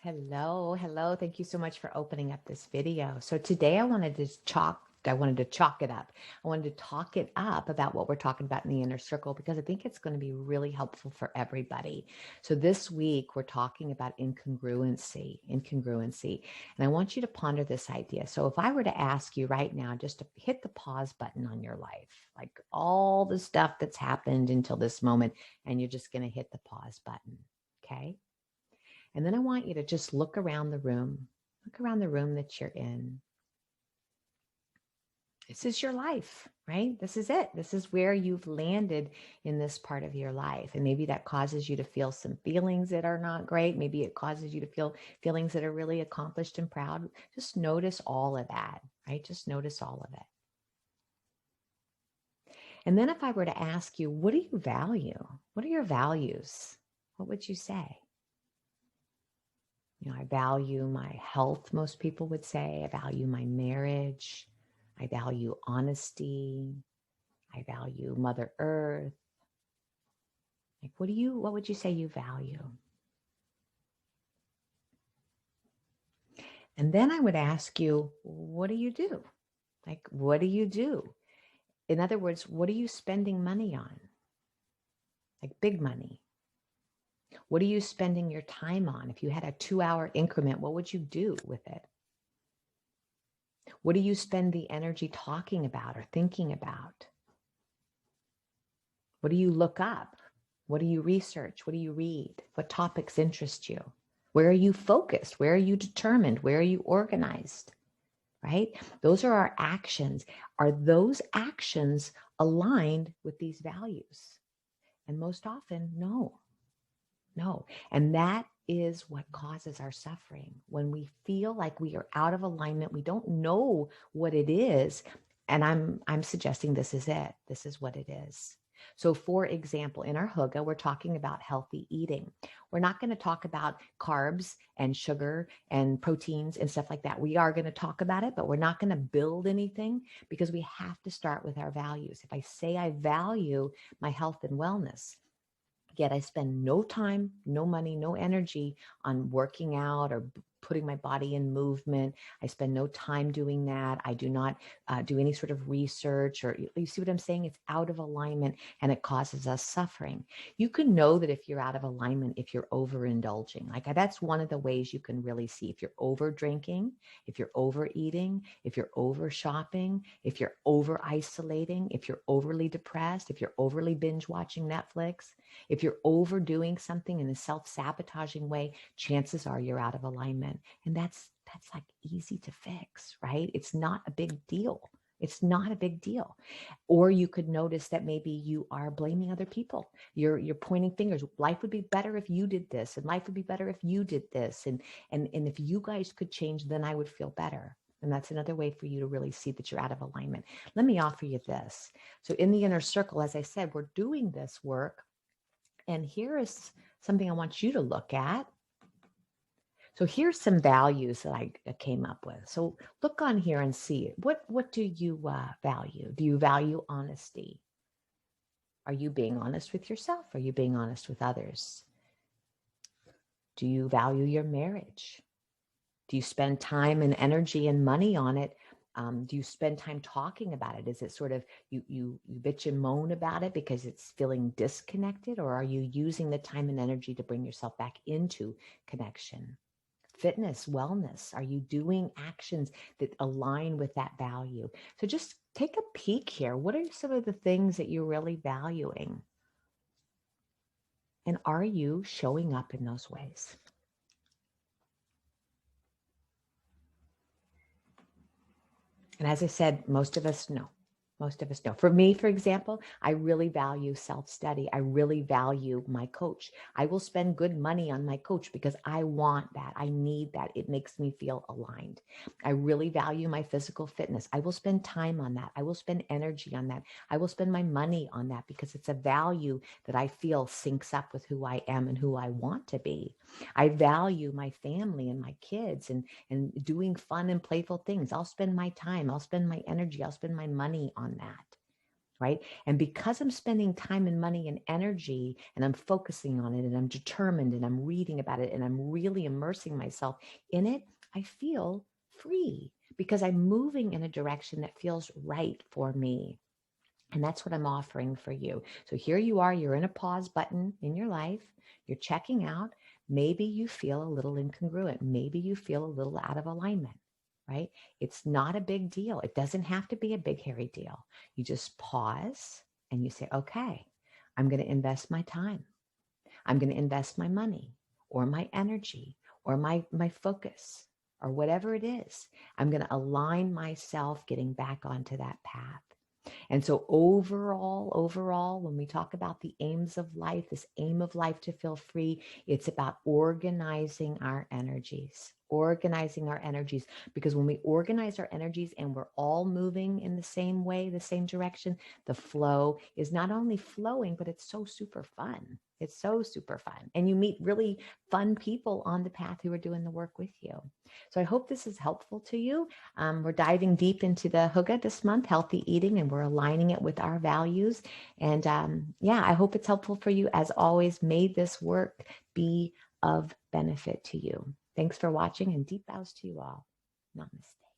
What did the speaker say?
Hello, hello. Thank you so much for opening up this video. So today I wanted to chalk it up. I wanted to talk it up about what we're talking about in the inner circle because I think it's going to be really helpful for everybody. So this week we're talking about incongruency. And I want you to ponder this idea. So if I were to ask you right now just to hit the pause button on your life, like all the stuff that's happened until this moment, and you're just going to hit the pause button. Okay. And then I want you to just look around the room that you're in. This is your life, right? This is it. This is where you've landed in this part of your life. And maybe that causes you to feel some feelings that are not great. Maybe it causes you to feel feelings that are really accomplished and proud. Just notice all of that, right? Just notice all of it. And then if I were to ask you, what do you value? What are your values? What would you say? I value my health, most people would say. I value my marriage. I value honesty. I value Mother Earth. Like, what would you say you value? And then I would ask you, what do you do? Like, what do you do? In other words, what are you spending money on? Like big money. What are you spending your time on? If you had a 2-hour increment, what would you do with it? What do you spend the energy talking about or thinking about? What do you look up? What do you research? What do you read? What topics interest you? Where are you focused? Where are you determined? Where are you organized? Right? Those are our actions. Are those actions aligned with these values? And most often, no. And that is what causes our suffering. When we feel like we are out of alignment, we don't know what it is. And I'm suggesting this is it. This is what it is. So for example, in our Hygge, we're talking about healthy eating. We're not going to talk about carbs and sugar and proteins and stuff like that. We are going to talk about it, but we're not going to build anything because we have to start with our values. If I say I value my health and wellness, yet I spend no time, no money, no energy on working out or putting my body in movement. I spend no time doing that. I do not do any sort of research, or you see what I'm saying? It's out of alignment and it causes us suffering. You can know that if you're out of alignment, if you're overindulging. Like that's one of the ways you can really see if you're over drinking, if you're overeating, if you're over shopping, if you're over isolating, if you're overly depressed, if you're overly binge watching Netflix. If you're overdoing something in a self-sabotaging way, chances are you're out of alignment. And that's like easy to fix, right? It's not a big deal. It's not a big deal. Or you could notice that maybe you are blaming other people. You're pointing fingers. Life would be better if you did this, and life would be better if you did this. And if you guys could change, then I would feel better. And that's another way for you to really see that you're out of alignment. Let me offer you this. So in the inner circle, as I said, we're doing this work. And here is something I want you to look at. So here's some values that I came up with. So look on here and see what do you value? Do you value honesty? Are you being honest with yourself? Are you being honest with others? Do you value your marriage? Do you spend time and energy and money on it? Do you spend time talking about it? Is it sort of you bitch and moan about it because it's feeling disconnected, or are you using the time and energy to bring yourself back into connection? Fitness, wellness, are you doing actions that align with that value? So just take a peek here. What are some of the things that you're really valuing? And are you showing up in those ways? And as I said, most of us know. Most of us know. For me, for example, I really value self-study. I really value my coach. I will spend good money on my coach because I want that. I need that. It makes me feel aligned. I really value my physical fitness. I will spend time on that. I will spend energy on that. I will spend my money on that because it's a value that I feel syncs up with who I am and who I want to be. I value my family and my kids and doing fun and playful things. I'll spend my time. I'll spend my energy. I'll spend my money on that. right? And because I'm spending time and money and energy and I'm focusing on it and I'm determined and I'm reading about it and I'm really immersing myself in it, I feel free because I'm moving in a direction that feels right for me. And that's what I'm offering for you. So here you are, you're in a pause button in your life, you're checking out. Maybe you feel a little incongruent. Maybe you feel a little out of alignment, right? It's not a big deal. It doesn't have to be a big, hairy deal. You just pause and you say, okay, I'm going to invest my time. I'm going to invest my money or my energy or my focus or whatever it is. I'm going to align myself getting back onto that path. And so overall, when we talk about the aims of life, this aim of life to feel free, it's about organizing our energies, because when we organize our energies and we're all moving in the same way, the same direction, the flow is not only flowing, but it's so super fun. It's so super fun. And you meet really fun people on the path who are doing the work with you. So I hope this is helpful to you. We're diving deep into the Hygge this month, healthy eating, and we're aligning it with our values. And yeah, I hope it's helpful for you. As always, may this work be of benefit to you. Thanks for watching and deep bows to you all. Namaste.